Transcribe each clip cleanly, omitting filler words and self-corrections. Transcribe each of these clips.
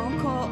Amen.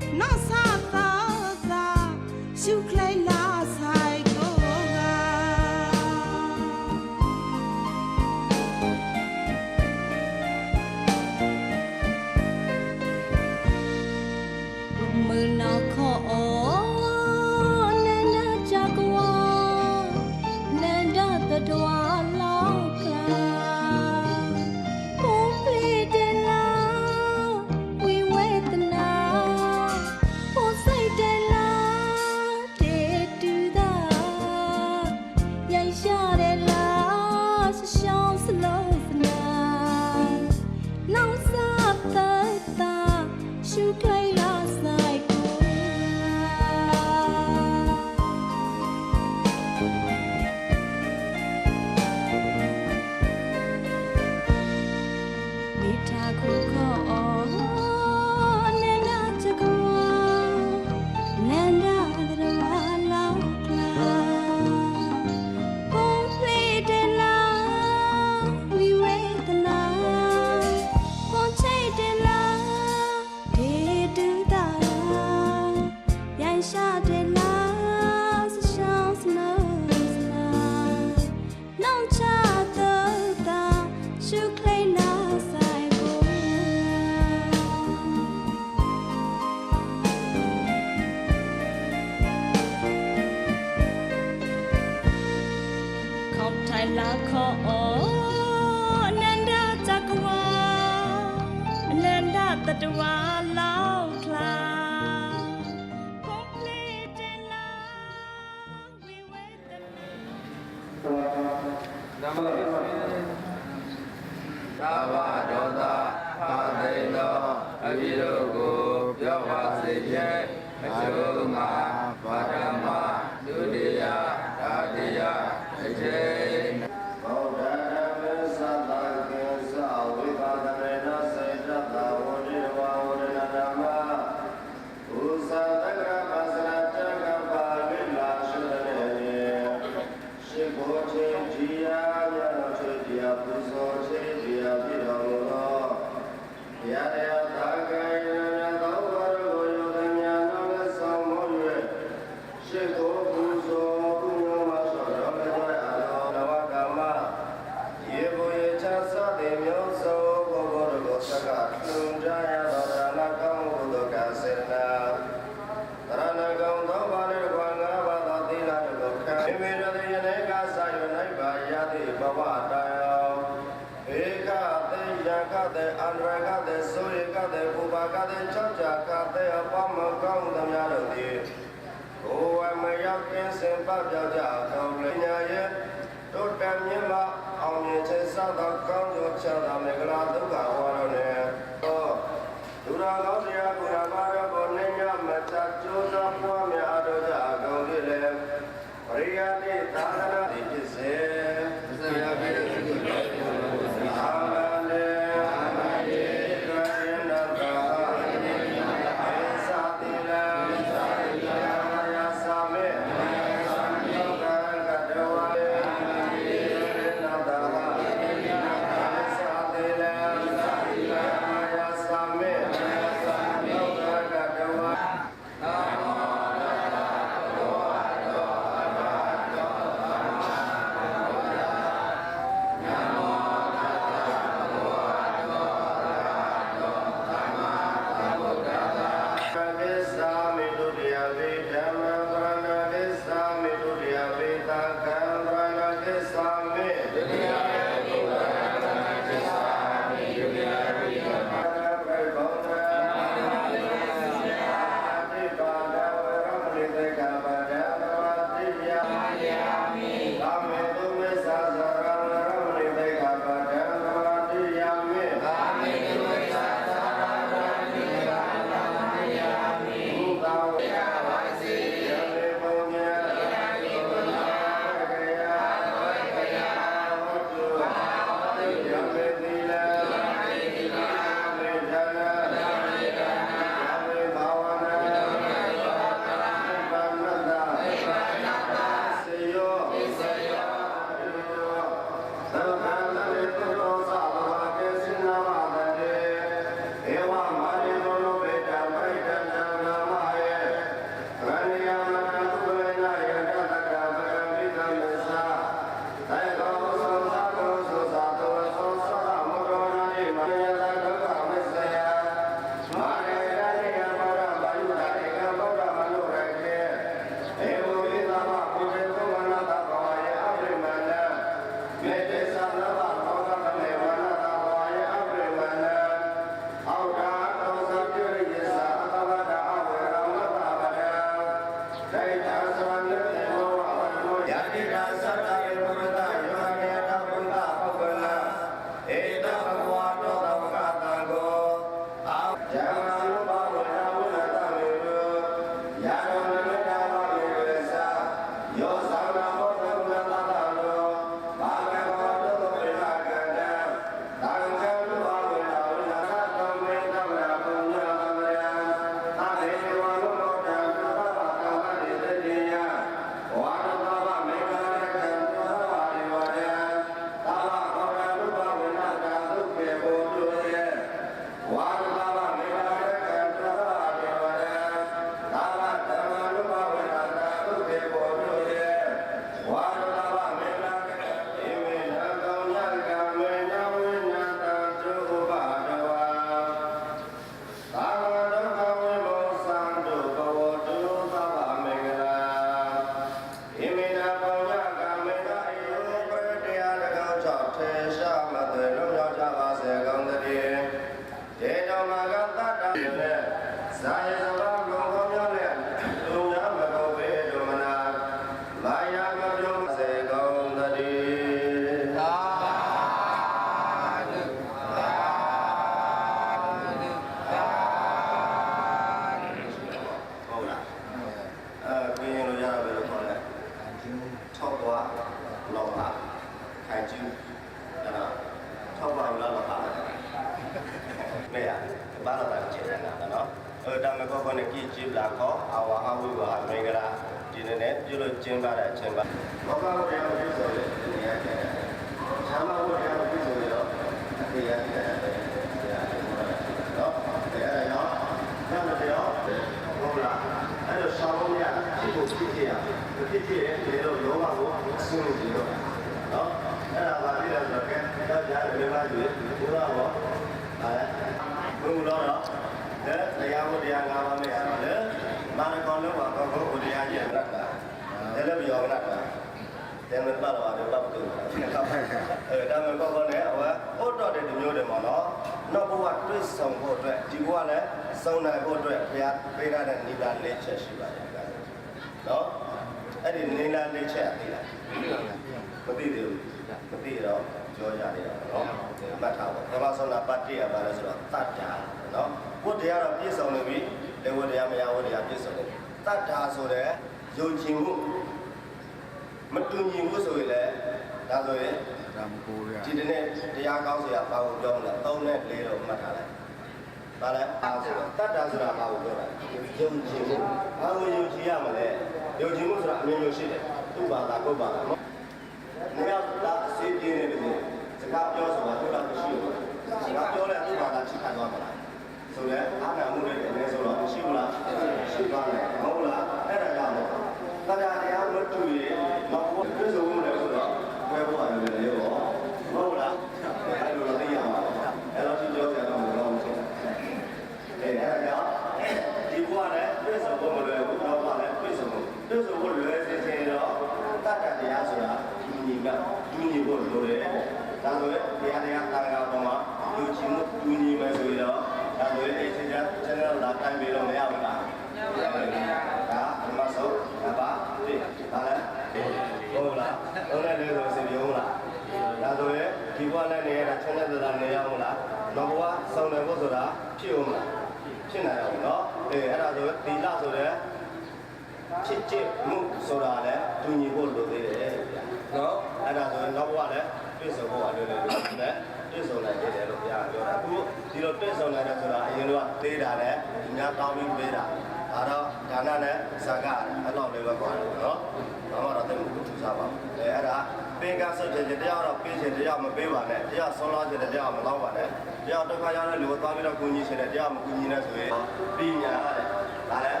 ပေးကဆုတ်ချင်တရားတော့ပေးချင်တရားမပေးပါနဲ့တရားဆုံးလာချင်တရားမလောက်ပါနဲ့တရားဒုက္ခရောက်တဲ့လူကိုသွားပြီးတော့ကူညီချင်တရားမကူညီနဲ့ဆိုရင်ပညာတဲ့ဒါလည်း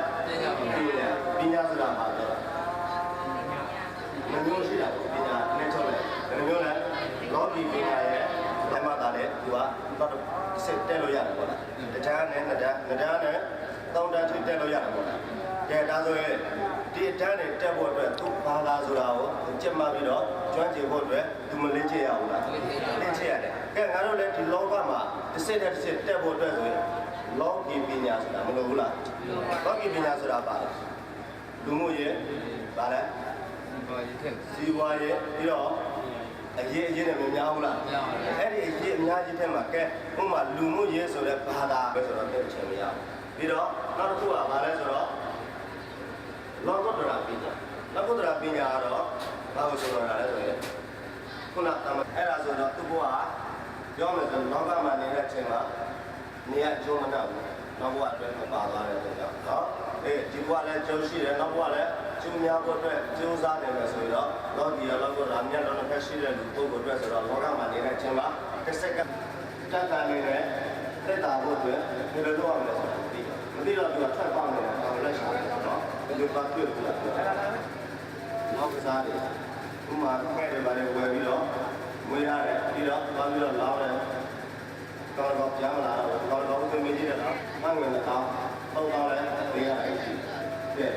ပညာဆိုတာပါတော့မျိုးရှိတာပညာနဲ့ထုတ်တယ်မျိုးလည်းလောကီပညာရဲ့ဓမ္မတာလည်းသူကတော့စစ်တက်လို့ရတယ်ပေါ့လားတရားနဲ့တရားနဲ့တောင်းတထိတက်လို့ရတယ်ပေါ့လားကဲဒါဆိုရင်ဒီအတန်းနဲ့တက်ဖို့အတွက်သူဘာသာဆိုတာကိုကြက်မှပြီးတော့ကျွမ်းကျင်ဖို့အတွက်သူမလင်းချရဘူးလားလင်းချရတယ်ကဲငါတို့လည်းဒီလောကမှာတစ်စစ်နဲ့တစ်စစ်တက်ဖို့အတွက်ဆိုရင်လောကီပညာဆိုတာမလိုဘူးလားလောကီပညာဆိုတာပါလူမှုရေးပါလဲစီဝါရေးပြီးတော့အရေးနဲ့မများဘူးလားအဲ့ဒီအရေးအများကြီးထဲမှာကဲဥပမာလူမှုရေးဆိုတဲ့ဘာသာပဲဆိုတော့သိချင်မရဘူးပြီးတော့နောက်တစ်ခုကဘာလဲဆိုတော့လောကုတ္တရာပညာလောကုတ္တရာပညာကတော့ဘာလို့ဆိုတော့လဲဆိုရင်ခုနကအဲ့ဒါဆိုတော့သူကပြောမယ်ဆိုလောကမှာနေတဲ့အချိန်မှာနေရကျုံမနာဘူးနောက်ဘဝအတွက်မပါသွားတဲ့အတွက်ကြောင့်နော်ဒီဘဝလည်းကျုံရှိတယ်နောက်ဘဝလည်းကျုံများဖို့အတွက်ကျိုးစားနေမယ်ဆိုရင်တော့လောကီရောလောကုတ္တရာမြတ်တော်တစ်ဖက်ရှိတဲ့လူပုဂ္ဂိုလ်အတွက်ဆိုတော့လောကမှာနေတဲ့အချိန်မှာတစ်စက္ကန့်တက်တာနေတယ်သက်တာဖို့အတွက်ဘယ်လိုလုပ်ရမလဲဆိုတော့မသိတော့သူကထွက်ပေါက်နေတာတော့လက်ရှာတယ်နော်ဒီပါပြုတ်ပြတာနောက်ကစားတယ်ဥမာခဲ့တယ်ဗါလေဝယ်ပြီးတော့မွေးရတယ်ပြီးတော့သွားပြီးတော့လောင်းတယ်တော့ကြားမလာတော့တော့သူမကြီးတယ်နော်မငွေနဲ့တော့တော့လည်းပေးရတယ်ရှိတယ်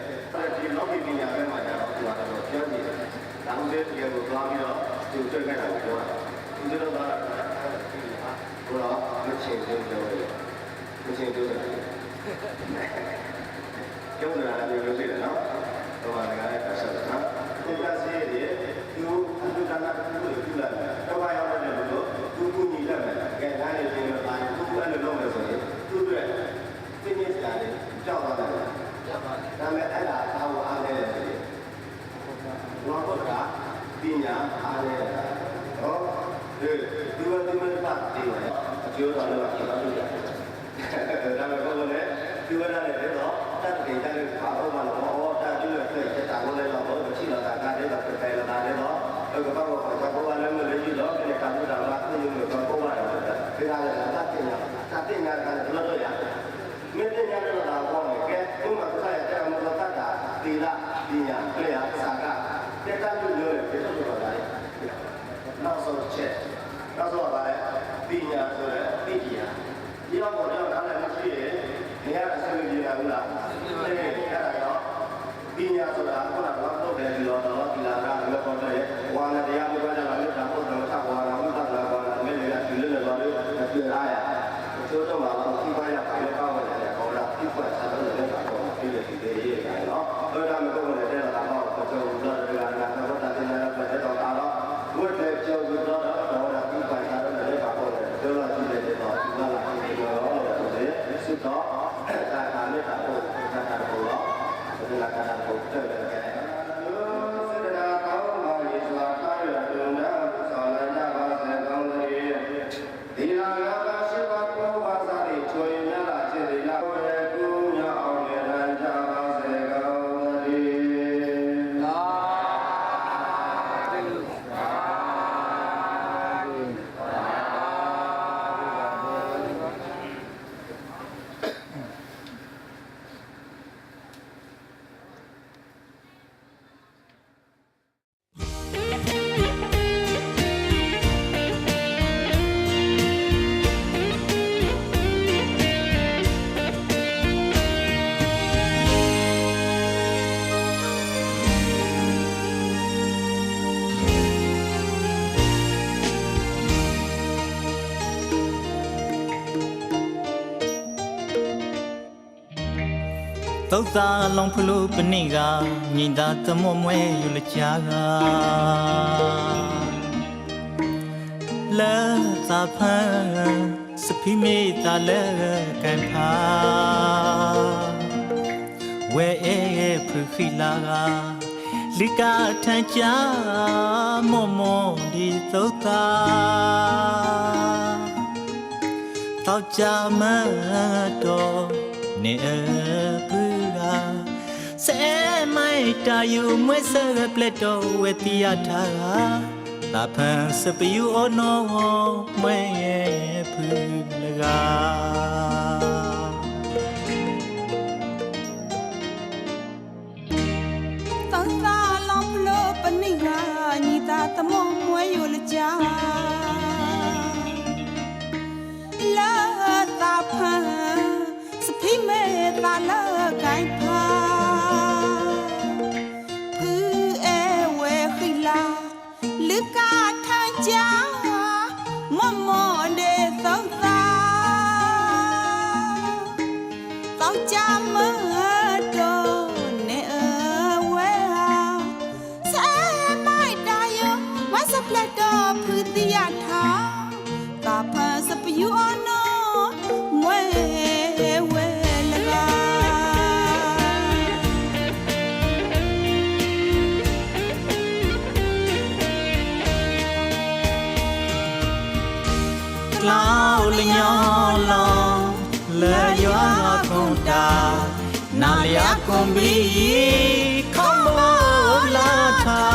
ဒီလောကီပညာပဲမှာကျတော့သူကတော့ပြောနေတယ်ဒါမှမဟုတ်ဒီကိုသွားပြီးတော့သူတွေ့ခဲ့တာကိုပြောတာသူတို့ကတော့ဘုရားမချင်ဘူးပြောတယ်မချင်ဘူးတယ်ကျုံးလာတယ်လို့ပြောတယ်နော်တော့ဘာလဲပတ်ဆက်တာဒီကစီးရဲ့သူကနာသူ့ကိုပြုလာတယ်တော့ဘာရောက်တယ်လို့သူကူညီလက်မယ်ကဲဒါနဲ့ပြင်လာသူအဲ့လိုလုပ်မယ်ဆိုရင်သူ့အတွက်သိနေစရာလေးကြောက်သွားတယ်ကြောက်ပါတယ်ဒါပေမဲ့အဲ့ဒါသာဝအားနေတယ်ဆိုရင်လောကကပညာအားနေတာနော်ဒီမတတ်တယ်အကျိုးတော်လည်းဖြစ်သွားလို့ရတယ်ဒါပေမဲ့ဘယ်လိုလဲဒီဝရနဲ့တော့တတ်တယ်တတ်လို့ဘာလို့မလို့တတ်ကျွတ်တဲ့တာကိုလည်းတော့မရှိတော့တာကလည်းတော့ပြတယ်လာတယ်တော့ကတော့ဘာလည်းမလို့ကြည့်တော့ဒီကံတာလာသိရုံနဲ့တော့ဘာလဲဒါလည်းတတ်တယ်တတ်တယ်ကလည်းတော့ရတယ်မင်းတင်ရတယ်တော့ဘောမယ်ကဲဥမာကိုစားရတဲ့မောတတ်တာဒီလားဒီညာပြရစာကတက်တတ်လို့ပြောတယ်ဒီလိုပြောတာလေနောက်ဆုံးချက်နောက်ဆုံးပါလဲပညာဆိုတဲ့ပညာဒီတော့ဘောတော့နားလည်းမရှိရဲ့နေရာအစမပြေတာဘူးလားအဲ့ဒါတော့ပညာဆိုတာခုနကတော့တယ်ဒီတော့ဒီလာကလည်းပေါ်တယ်ဝါနဲ့တရားပြောကြတာလည်းဒါဟုတ်တယ်ဆက်ဝါလာမှုသတ်လာပါလားမင်းလည်းဒီလိုလည်းတော့ပြောရရချိုးတော့မှာတော့ဒီပိုင်းကလည်းကောင်းတယ်ကောင်းတာဒီကွက်ဆက်လို့လည်းတော့ဒီလိုဒီရေးရတယ်နော်အဲ့ဒါမျိုးကိုလည်းတဲ့တာတော့ကျွန်တော်တို့ကလည်းကတော့တာတင်လာတဲ့တော့တော့ဝတ်တဲ့ကြောက်တော့တော့ဒီပိုင်းကတော့လည်းပါတော့တယ်ပြောလို့ရှိတယ်တော့ဒီလာဒီတော့ဆိုတဲ့စုတော့ဒါကလည်းတော့ဒါကတော့ဒီလာကတော့တဲ့တယ်သုတ်သာလောင်ဖလို့ပနိကညီသာသမွမွဲယူလချာကလာသာဖန်စဖိမေတာလဲကန်ဖာဝဲအေဖခိလာကလိကထန်ချာမောမောဒီသုတ်သာတောက်ကြမတော်နေပူရာဆဲမိုက်တာယူမွဲဆဲပလက်တော်ဝဲတီယာထား တာဖန်စပယူအနောမွဲရဲ့ဖူလကားတောင်းသာလောင်ဖလို့ပနိကညီသာတမောမွဲယူလကြလာတာဖန်စဖိမဲတာလာကိုင်ဖာဖူအဲဝဲခိလာลึกกาทางจ้ามอมอเดสงสาต้องจำมือโดนเนเอเวหาแสไม่ได้ยวันสับเล็ดดอพื้นที่ยาทาตาพันสับยูอโนมวยเวลกาลาวเลยย้อนลองเลยย้อนคงตานาเลียคงบีคำว่าลาทา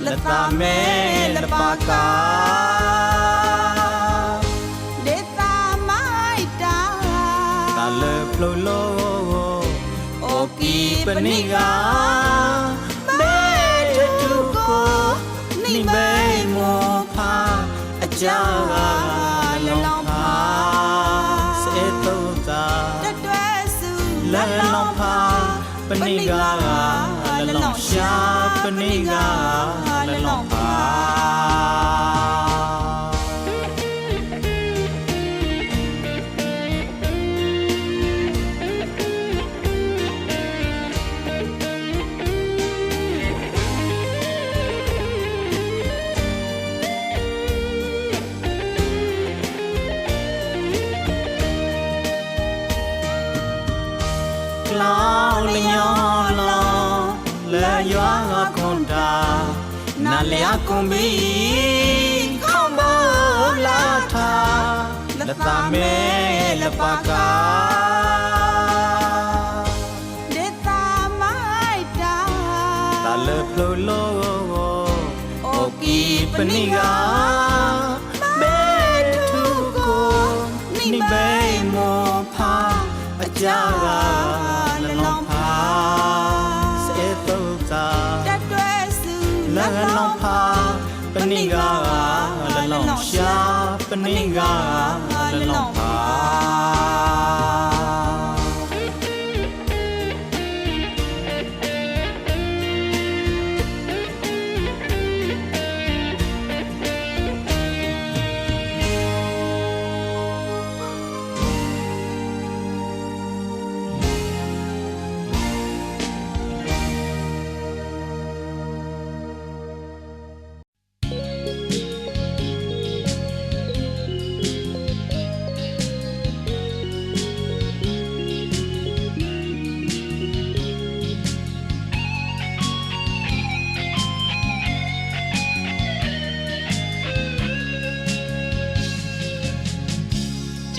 ละตาแม่ละปากาเดตาไม่ตาตาเลโปโลโอกีปนิกาเบทุโกนี่เบโมพาอาจารย์ลองพาเสตุตาละลองพาปนิกาละลองชาปนิกาละลองพาลาวเลยย้อนลองเลยย้อนคงตานาเลียคงบีคำว่าลาทาละตาแม่ละปากาเดตาไม่ตาตาเลโปโลโอกีปนิกาเบทุโกนี่เบโมพาอาจารย์ลองพาเสตุตาละลองพาปนิกาละลองชาปนิกาละลองพา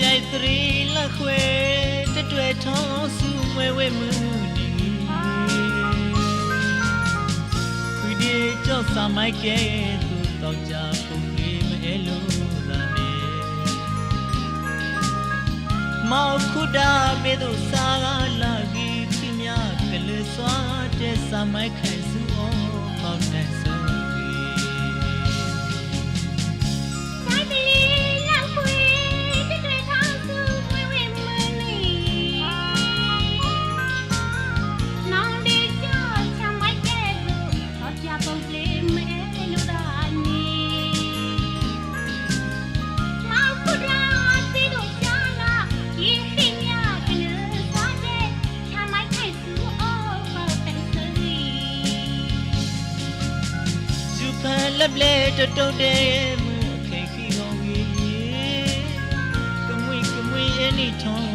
ใจตรีละเควจะด้วยท้องสู้เว่มือดีคุยดีเจ้าสามัยแก่ตัวต่อจากคนนี้ไม่เอลูลาเนเมาคุดาเบตุสาลากีขี้ยากะเลยสวาเจสามัยไข่สู้อเมาแต่สกีลับเล่จะโตเดมือแค่ขี้งงยีกะมุยเอนี่ท้อง